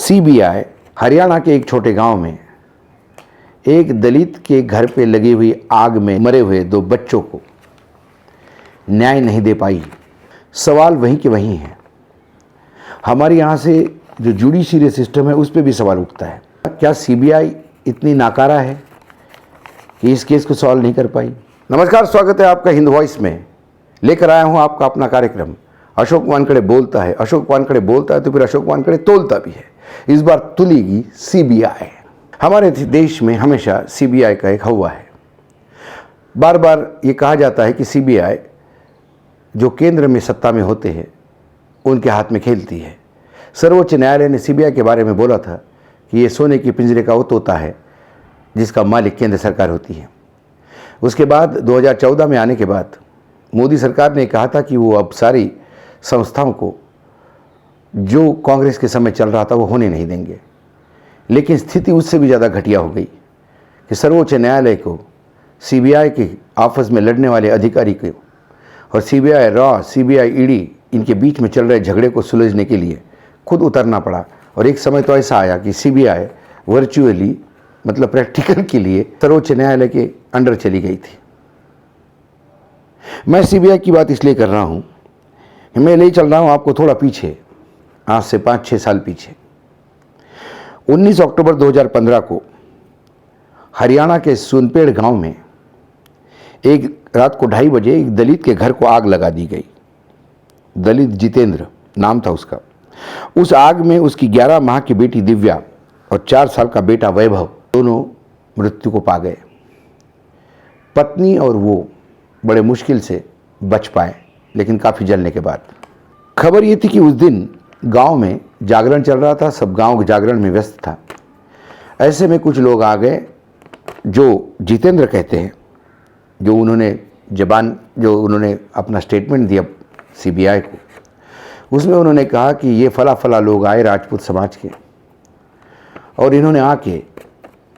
CBI Haryana के एक छोटे गांव में एक दलित के घर पे लगी हुई आग में मरे हुए 2 बच्चों को न्याय नहीं दे पाई। सवाल वहीं के वहीं है। हमारे यहाँ से जो जुडिशरी सिस्टम है उस पर भी सवाल उठता है, क्या सीबीआई इतनी नाकारा है कि इस केस को सॉल्व नहीं कर पाई। नमस्कार, स्वागत है आपका हिंद वॉइस में। लेकर आया हूँ आपका अपना कार्यक्रम अशोक वानखेड़े बोलता है। अशोक वानखेड़े बोलता है तो फिर अशोक वानखेड़े तोलता भी है। इस बार तुलेगी सीबीआई। हमारे देश में हमेशा सीबीआई का एक हवा है। बार बार ये कहा जाता है कि सीबीआई जो केंद्र में सत्ता में होते हैं उनके हाथ में खेलती है। सर्वोच्च न्यायालय ने सीबीआई के बारे में बोला था कि ये सोने के पिंजरे का वो तोता है जिसका मालिक केंद्र सरकार होती है। उसके बाद 2014 में आने के बाद मोदी सरकार ने कहा था कि वो अब सारी संस्थाओं को जो कांग्रेस के समय चल रहा था वो होने नहीं देंगे। लेकिन स्थिति उससे भी ज़्यादा घटिया हो गई कि सर्वोच्च न्यायालय को सीबीआई के आपस में लड़ने वाले अधिकारी को और सीबीआई रॉ, सीबीआई ईडी इनके बीच में चल रहे झगड़े को सुलझने के लिए खुद उतरना पड़ा। और एक समय तो ऐसा आया कि सीबीआई वर्चुअली मतलब प्रैक्टिकल के लिए सर्वोच्च न्यायालय के अंडर चली गई थी। मैं सीबीआई की बात इसलिए कर रहा हूँ, मैं ले चल रहा हूँ आपको थोड़ा पीछे, आज से 5-6 साल पीछे। 19 अक्टूबर 2015 को हरियाणा के सुनपेड़ गांव में एक रात को 2:30 बजे एक दलित के घर को आग लगा दी गई। दलित जितेंद्र नाम था उसका। उस आग में उसकी 11 माह की बेटी दिव्या और 4 साल का बेटा वैभव दोनों मृत्यु को पा गए। पत्नी और वो बड़े मुश्किल से बच पाए, लेकिन काफ़ी जलने के बाद। खबर ये थी कि उस दिन गांव में जागरण चल रहा था, सब गांव जागरण में व्यस्त था। ऐसे में कुछ लोग आ गए जो जितेंद्र कहते हैं, जो उन्होंने अपना स्टेटमेंट दिया सीबीआई को, उसमें उन्होंने कहा कि ये फला लोग आए राजपूत समाज के और इन्होंने आके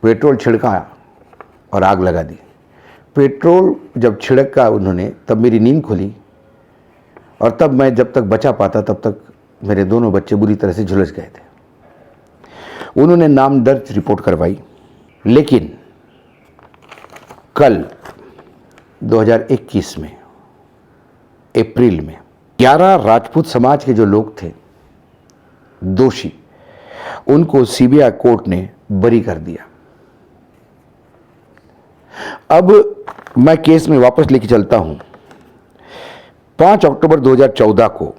पेट्रोल छिड़का और आग लगा दी। पेट्रोल जब छिड़का उन्होंने तब मेरी नींद खुली और तब मैं जब तक बचा पाता तब तक मेरे दोनों बच्चे बुरी तरह से झुलस गए थे। उन्होंने नाम दर्ज रिपोर्ट करवाई, लेकिन कल 2021 में अप्रैल में 11 राजपूत समाज के जो लोग थे दोषी, उनको सीबीआई कोर्ट ने बरी कर दिया। अब मैं केस में वापस लेके चलता हूं। 5 अक्टूबर 2014 को,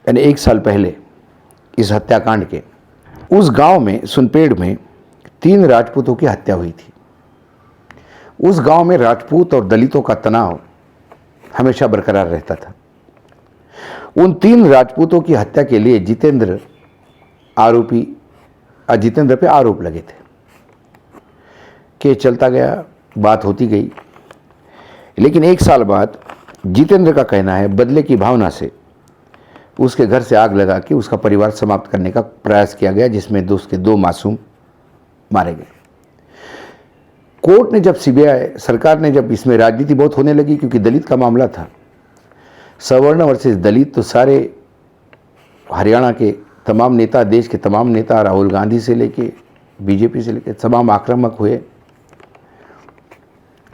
यानी 1 साल पहले इस हत्याकांड के, उस गांव में सुनपेड़ में 3 राजपूतों की हत्या हुई थी। उस गांव में राजपूत और दलितों का तनाव हमेशा बरकरार रहता था। उन 3 राजपूतों की हत्या के लिए जितेंद्र पे आरोप लगे थे। केस चलता गया, बात होती गई, लेकिन 1 साल बाद जितेंद्र का कहना है बदले की भावना से उसके घर से आग लगा के उसका परिवार समाप्त करने का प्रयास किया गया, जिसमें उसके 2 मासूम मारे गए। कोर्ट ने जब सरकार ने जब इसमें राजनीति बहुत होने लगी, क्योंकि दलित का मामला था, सवर्ण वर्सेस दलित, तो सारे हरियाणा के तमाम नेता, देश के तमाम नेता, राहुल गांधी से लेके बीजेपी से लेके तमाम आक्रामक हुए।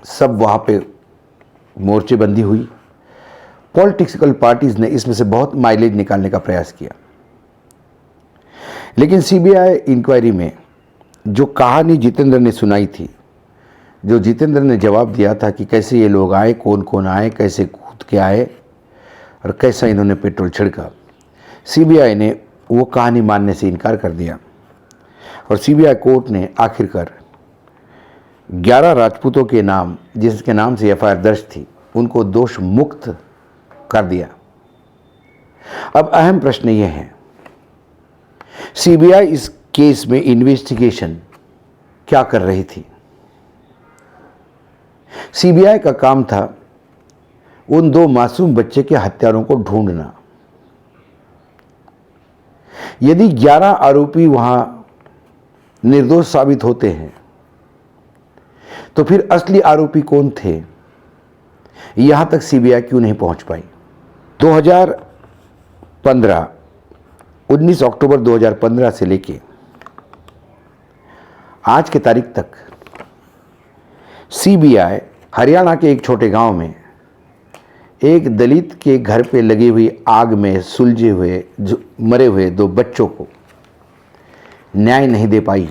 सब वहाँ पे मोर्चेबंदी हुई। पॉलिटिकल पार्टीज ने इसमें से बहुत माइलेज निकालने का प्रयास किया। लेकिन सीबीआई इंक्वायरी में जो कहानी जितेंद्र ने सुनाई थी, जो जितेंद्र ने जवाब दिया था कि कैसे ये लोग आए, कौन कौन आए, कैसे कूद के आए और कैसा इन्होंने पेट्रोल छिड़का, सीबीआई ने वो कहानी मानने से इनकार कर दिया। और सीबीआई कोर्ट ने आखिरकार 11 राजपूतों के नाम, जिसके नाम से एफआईआर दर्ज थी, उनको दोष मुक्त कर दिया। अब अहम प्रश्न यह है, सीबीआई इस केस में इन्वेस्टिगेशन क्या कर रही थी। सीबीआई का काम था उन 2 मासूम बच्चे के हत्यारों को ढूंढना। यदि 11 आरोपी वहां निर्दोष साबित होते हैं तो फिर असली आरोपी कौन थे, यहां तक सीबीआई क्यों नहीं पहुंच पाई। 2015 19 अक्टूबर 2015 से लेके आज के तारीख तक सीबीआई हरियाणा के एक छोटे गांव में एक दलित के घर पे लगी हुई आग में सुलझे हुए मरे हुए 2 बच्चों को न्याय नहीं दे पाई।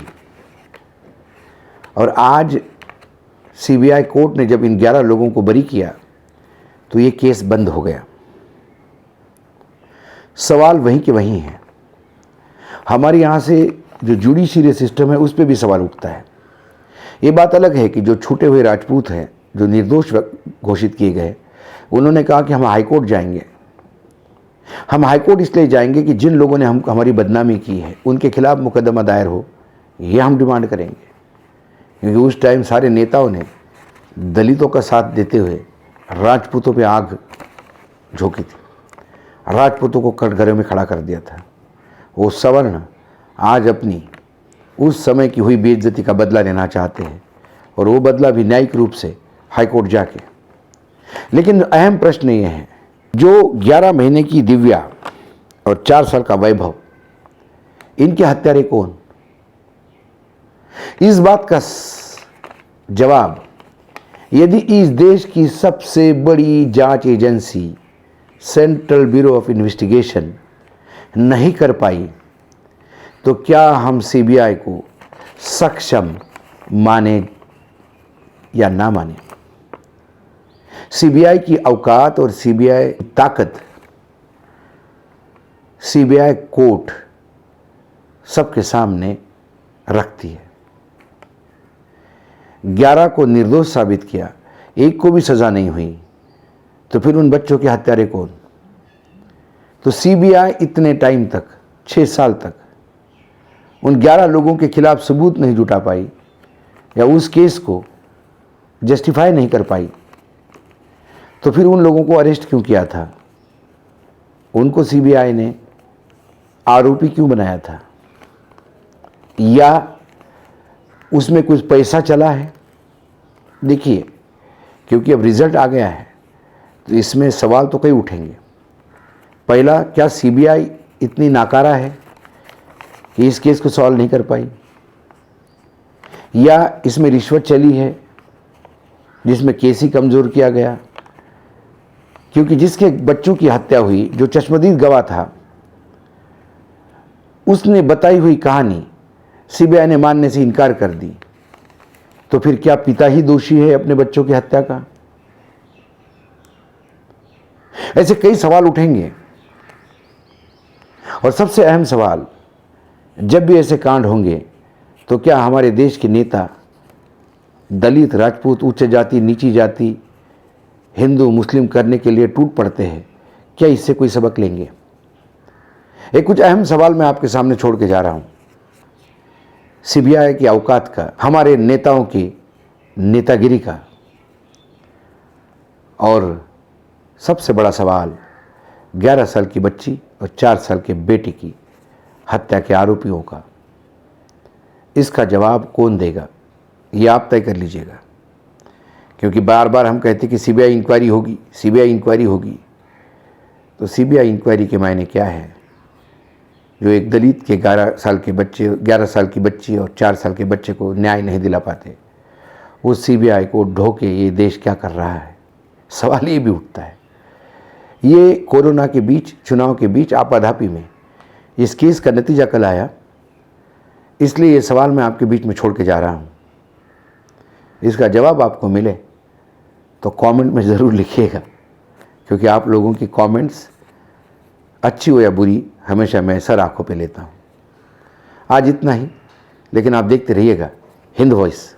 और आज सीबीआई कोर्ट ने जब इन 11 लोगों को बरी किया तो ये केस बंद हो गया। सवाल वहीं के वहीं है। हमारे यहाँ से जो जुडिशरी सिस्टम है उस पर भी सवाल उठता है। ये बात अलग है कि जो छूटे हुए राजपूत हैं, जो निर्दोष घोषित किए गए, उन्होंने कहा कि हम हाईकोर्ट जाएंगे। हम हाईकोर्ट इसलिए जाएंगे कि जिन लोगों ने हमारी बदनामी की है उनके खिलाफ मुकदमा दायर हो, ये हम डिमांड करेंगे। क्योंकि उस टाइम सारे नेताओं ने दलितों का साथ देते हुए राजपूतों पे आग झोंकी थी, राजपूतों को कटघरे में खड़ा कर दिया था। वो सवर्ण आज अपनी उस समय की हुई बेइज्जती का बदला लेना चाहते हैं, और वो बदला भी न्यायिक रूप से हाईकोर्ट जाके। लेकिन अहम प्रश्न ये है, जो 11 महीने की दिव्या और 4 साल का वैभव, इनके हत्यारे कौन? इस बात का जवाब यदि इस देश की सबसे बड़ी जांच agency central bureau of investigation नहीं कर पाई तो क्या हम सीबीआई को सक्षम माने या ना माने? सीबीआई की औकात और सीबीआई ताकत, सीबीआई कोर्ट सबके सामने रखती है। 11 को निर्दोष साबित किया, एक को भी सजा नहीं हुई, तो फिर उन बच्चों के हत्यारे कौन? तो सीबीआई इतने टाइम तक, 6 साल तक उन 11 लोगों के खिलाफ सबूत नहीं जुटा पाई या उस केस को जस्टिफाई नहीं कर पाई, तो फिर उन लोगों को अरेस्ट क्यों किया था? उनको सीबीआई ने आरोपी क्यों बनाया था? या उसमें कुछ पैसा चला है? देखिए, क्योंकि अब रिजल्ट आ गया है तो इसमें सवाल तो कई उठेंगे। पहला, क्या सीबीआई इतनी नाकारा है कि इस केस को सॉल्व नहीं कर पाई, या इसमें रिश्वत चली है जिसमें केस ही कमज़ोर किया गया? क्योंकि जिसके बच्चों की हत्या हुई, जो चश्मदीद गवाह था, उसने बताई हुई कहानी सीबीआई ने मानने से इनकार कर दी, तो फिर क्या पिता ही दोषी है अपने बच्चों की हत्या का? ऐसे कई सवाल उठेंगे। और सबसे अहम सवाल, जब भी ऐसे कांड होंगे तो क्या हमारे देश के नेता दलित, राजपूत, उच्च जाति, नीची जाति, हिंदू, मुस्लिम करने के लिए टूट पड़ते हैं? क्या इससे कोई सबक लेंगे? एक कुछ अहम सवाल मैं आपके सामने छोड़ के जा रहा हूं। सीबीआई की औकात का, हमारे नेताओं की नेतागिरी का, और सबसे बड़ा सवाल 11 साल की बच्ची और 4 साल के बेटे की हत्या के आरोपियों का। इसका जवाब कौन देगा, ये आप तय कर लीजिएगा। क्योंकि बार बार हम कहते कि सीबीआई इंक्वायरी होगी, सीबीआई इंक्वायरी होगी, तो सीबीआई इंक्वायरी के मायने क्या है? जो एक दलित के 11 साल के बच्चे, 11 साल की बच्ची और 4 साल के बच्चे को न्याय नहीं दिला पाते, उस सीबीआई को ढोके ये देश क्या कर रहा है? सवाल ये भी उठता है। ये कोरोना के बीच, चुनाव के बीच, आपाधापी में इस केस का नतीजा कल आया, इसलिए ये सवाल मैं आपके बीच में छोड़ के जा रहा हूँ। इसका जवाब आपको मिले तो कमेंट में ज़रूर लिखिएगा, क्योंकि आप लोगों की कमेंट्स, अच्छी हो या बुरी, हमेशा मैं सर आंखों पे लेता हूँ। आज इतना ही, लेकिन आप देखते रहिएगा हिंद वॉइस।